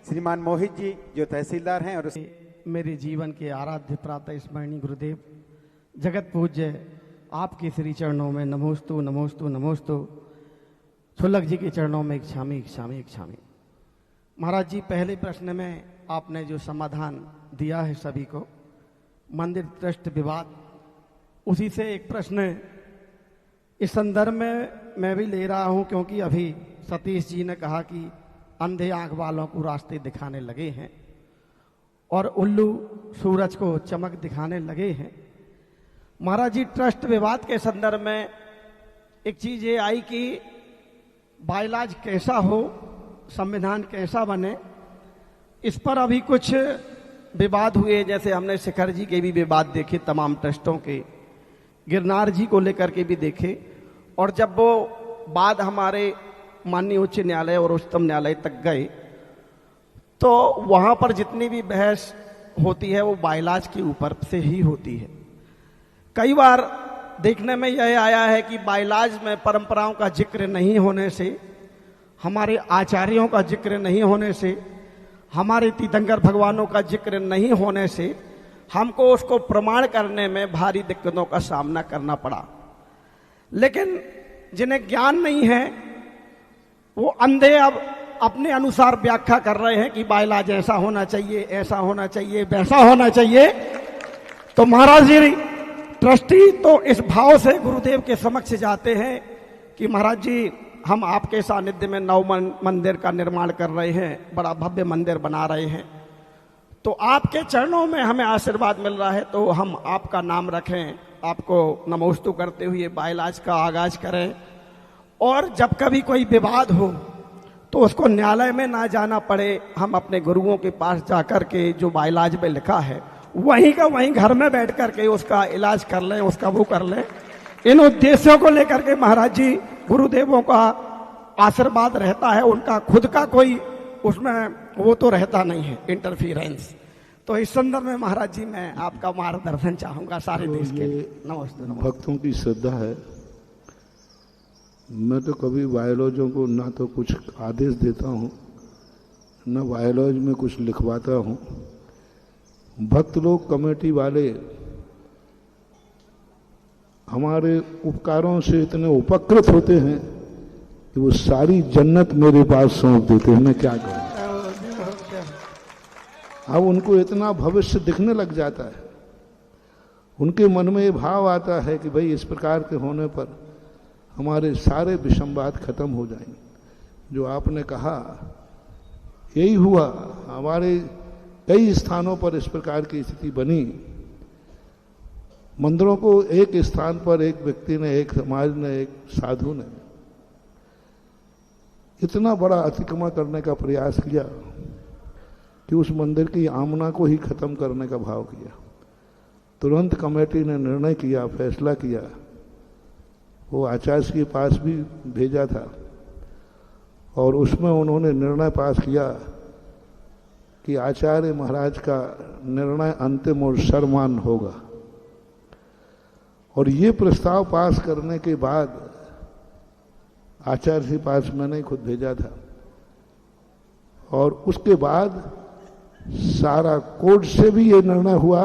श्रीमान मोहित जी जो तहसीलदार हैं और मेरे जीवन के आराध्य प्रातः स्मरणीय गुरुदेव जगत पूज्य आपके श्री चरणों में नमोस्तु नमोस्तु नमोस्तु। छुल्लक जी के चरणों में इच्छामी इच्छामी इच्छामी। महाराज जी, पहले प्रश्न में आपने जो समाधान दिया है सभी को, मंदिर ट्रस्ट विवाद, उसी से एक प्रश्न इस संदर्भ में मैं भी ले रहा हूं, क्योंकि अभी सतीश जी ने कहा कि अंधे आंख वालों को रास्ते दिखाने लगे हैं और उल्लू सूरज को चमक दिखाने लगे हैं। महाराज जी, ट्रस्ट विवाद के संदर्भ में एक चीज ये आई कि बाइलाज कैसा हो, संविधान कैसा बने, इस पर अभी कुछ विवाद हुए। जैसे हमने शिखर जी के भी विवाद देखे, तमाम ट्रस्टों के, गिरनार जी को लेकर के भी देखे, और जब वो बात हमारे माननीय उच्च न्यायालय और उच्चतम न्यायालय तक गए तो वहां पर जितनी भी बहस होती है वो बाइलाज के ऊपर से ही होती है। कई बार देखने में यह आया है कि बाइलाज में परंपराओं का जिक्र नहीं होने से, हमारे आचार्यों का जिक्र नहीं होने से, हमारे तीर्थंकर भगवानों का जिक्र नहीं होने से हमको उसको प्रमाण करने में भारी दिक्कतों का सामना करना पड़ा। लेकिन जिन्हें ज्ञान नहीं है वो अंधे अब अपने अनुसार व्याख्या कर रहे हैं कि बाइलाज ऐसा होना चाहिए, ऐसा होना चाहिए, वैसा होना चाहिए। तो महाराज जी ट्रस्टी तो इस भाव से गुरुदेव के समक्ष जाते हैं कि महाराज जी, हम आपके सानिध्य में नव मंदिर का निर्माण कर रहे हैं, बड़ा भव्य मंदिर बना रहे हैं, तो आपके चरणों में हमें आशीर्वाद मिल रहा है, तो हम आपका नाम रखें, आपको नमोस्तु करते हुए बाइलाज का आगाज करें, और जब कभी कोई विवाद हो तो उसको न्यायालय में ना जाना पड़े, हम अपने गुरुओं के पास जाकर के जो बाइलाज में लिखा है वहीं का वहीं घर में बैठ करके उसका इलाज कर लें, उसका वो कर लें। इन उद्देश्यों को लेकर के महाराज जी गुरुदेवों का आशीर्वाद रहता है, उनका खुद का कोई उसमें वो तो रहता नहीं है इंटरफियरेंस। तो इस संदर्भ में महाराज जी मैं आपका मार्गदर्शन चाहूंगा सारे देश के लिए। नमस्ते। भक्तों की श्रद्धा है। मैं तो कभी बायोलॉजों को ना तो कुछ आदेश देता हूँ, न बायोलॉज में कुछ लिखवाता हूँ। भक्त लोग, कमेटी वाले हमारे उपकारों से इतने उपकृत होते हैं कि वो सारी जन्नत मेरे पास सौंप देते हैं। मैं क्या करूं? अब उनको इतना भविष्य दिखने लग जाता है, उनके मन में ये भाव आता है कि भाई इस प्रकार के होने पर हमारे सारे विषमवाद खत्म हो जाएंगे। जो आपने कहा यही हुआ। हमारे कई स्थानों पर इस प्रकार की स्थिति बनी। मंदिरों को एक स्थान पर एक व्यक्ति ने, एक समाज ने, एक साधु ने इतना बड़ा अतिक्रमण करने का प्रयास किया कि उस मंदिर की आमना को ही खत्म करने का भाव किया। तुरंत कमेटी ने निर्णय किया, फैसला किया, वो आचार्य के पास भी भेजा था और उसमें उन्होंने निर्णय पास किया कि आचार्य महाराज का निर्णय अंतिम और सर्वमान्य होगा। और ये प्रस्ताव पास करने के बाद आचार्य के पास मैंने ही खुद भेजा था, और उसके बाद सारा कोर्ट से भी ये निर्णय हुआ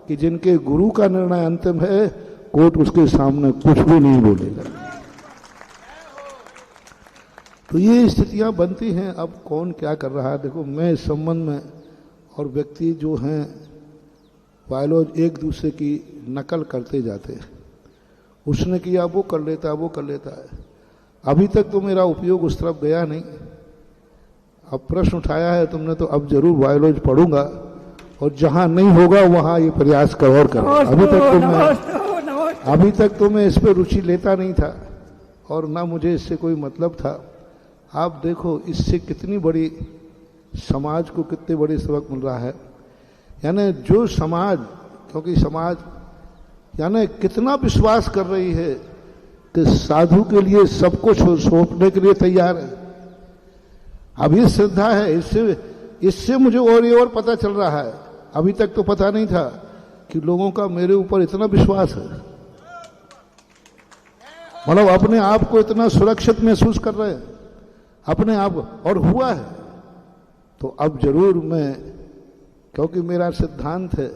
कि जिनके गुरु का निर्णय अंतिम है, कोर्ट उसके सामने कुछ भी नहीं बोलेगा। तो ये स्थितियां बनती हैं। अब कौन क्या कर रहा है, देखो मैं इस संबंध में, और व्यक्ति जो हैं बायोलॉज एक दूसरे की नकल करते जाते हैं। उसने किया वो कर लेता है, वो कर लेता है। अभी तक तो मेरा उपयोग उस तरफ गया नहीं। अब प्रश्न उठाया है तुमने, तो अब जरूर बायोलॉज पढ़ूंगा, और जहां नहीं होगा वहां ये प्रयास कर और करो। अभी तक तो मैं इस पर रुचि लेता नहीं था और ना मुझे इससे कोई मतलब था। आप देखो इससे कितनी बड़ी समाज को कितने बड़े सबक मिल रहा है। यानी जो समाज, क्योंकि समाज यानी कितना विश्वास कर रही है कि साधु के लिए सब कुछ सौंपने के लिए तैयार है। अब ये श्रद्धा है, इससे मुझे और पता चल रहा है। अभी तक तो पता नहीं था कि लोगों का मेरे ऊपर इतना विश्वास है, मतलब अपने आप को इतना सुरक्षित महसूस कर रहे हैं अपने आप, और हुआ है। तो अब जरूर मैं, क्योंकि मेरा सिद्धांत है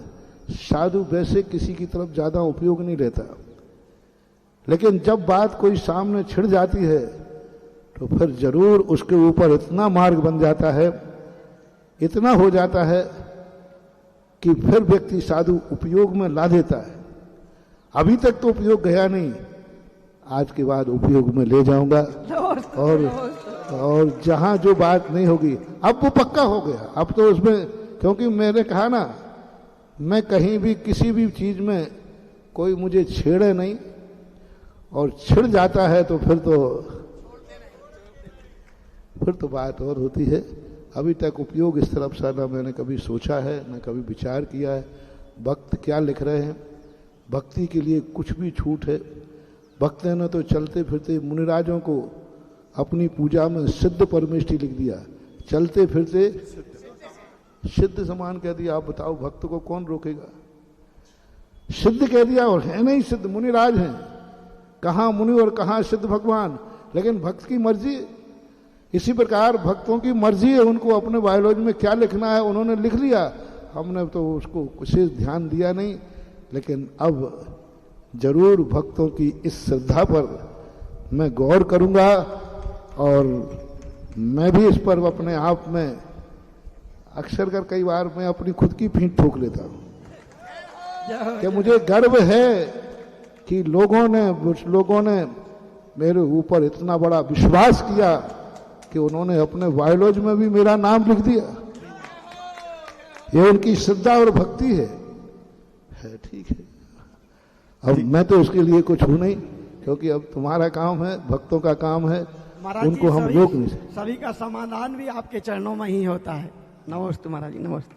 साधु वैसे किसी की तरफ ज्यादा उपयोग नहीं लेता, लेकिन जब बात कोई सामने छिड़ जाती है तो फिर जरूर उसके ऊपर इतना मार्ग बन जाता है, इतना हो जाता है कि फिर व्यक्ति साधु उपयोग में ला देता है। अभी तक तो उपयोग गया नहीं, आज के बाद उपयोग में ले जाऊंगा। और जहां जो बात नहीं होगी अब वो पक्का हो गया। अब तो उसमें, क्योंकि मैंने कहा ना, मैं कहीं भी किसी भी चीज में कोई मुझे छेड़े नहीं, और छिड़ जाता है तो फिर तो बात और होती है। अभी तक उपयोग इस तरफ से ना मैंने कभी सोचा है, न कभी विचार किया है। भक्त क्या लिख रहे हैं, भक्ति के लिए कुछ भी छूट है। भक्त ने तो चलते फिरते मुनिराजों को अपनी पूजा में सिद्ध परमेष्टि लिख दिया, चलते फिरते सिद्ध समान कह दिया। आप बताओ भक्त को कौन रोकेगा? सिद्ध कह दिया, और है नहीं सिद्ध, मुनिराज हैं। कहाँ मुनि और कहाँ सिद्ध भगवान, लेकिन भक्त की मर्जी। इसी प्रकार भक्तों की मर्जी है, उनको अपने बायोलॉजी में क्या लिखना है उन्होंने लिख लिया, हमने तो उसको विशेष ध्यान दिया नहीं। लेकिन अब जरूर भक्तों की इस श्रद्धा पर मैं गौर करूंगा, और मैं भी इस पर अपने आप में अक्सर कर कई बार मैं अपनी खुद की पीठ ठोक लेता हूं कि मुझे गर्व है कि लोगों ने मेरे ऊपर इतना बड़ा विश्वास किया कि उन्होंने अपने बायोलॉजी में भी मेरा नाम लिख दिया। ये उनकी श्रद्धा और भक्ति है। ठीक है, अब मैं तो उसके लिए कुछ हूं नहीं, क्योंकि अब तुम्हारा काम है, भक्तों का काम है, उनको हम रोक नहीं सकते। सभी का समाधान भी आपके चरणों में ही होता है। नमस्ते महाराज जी, नमस्ते।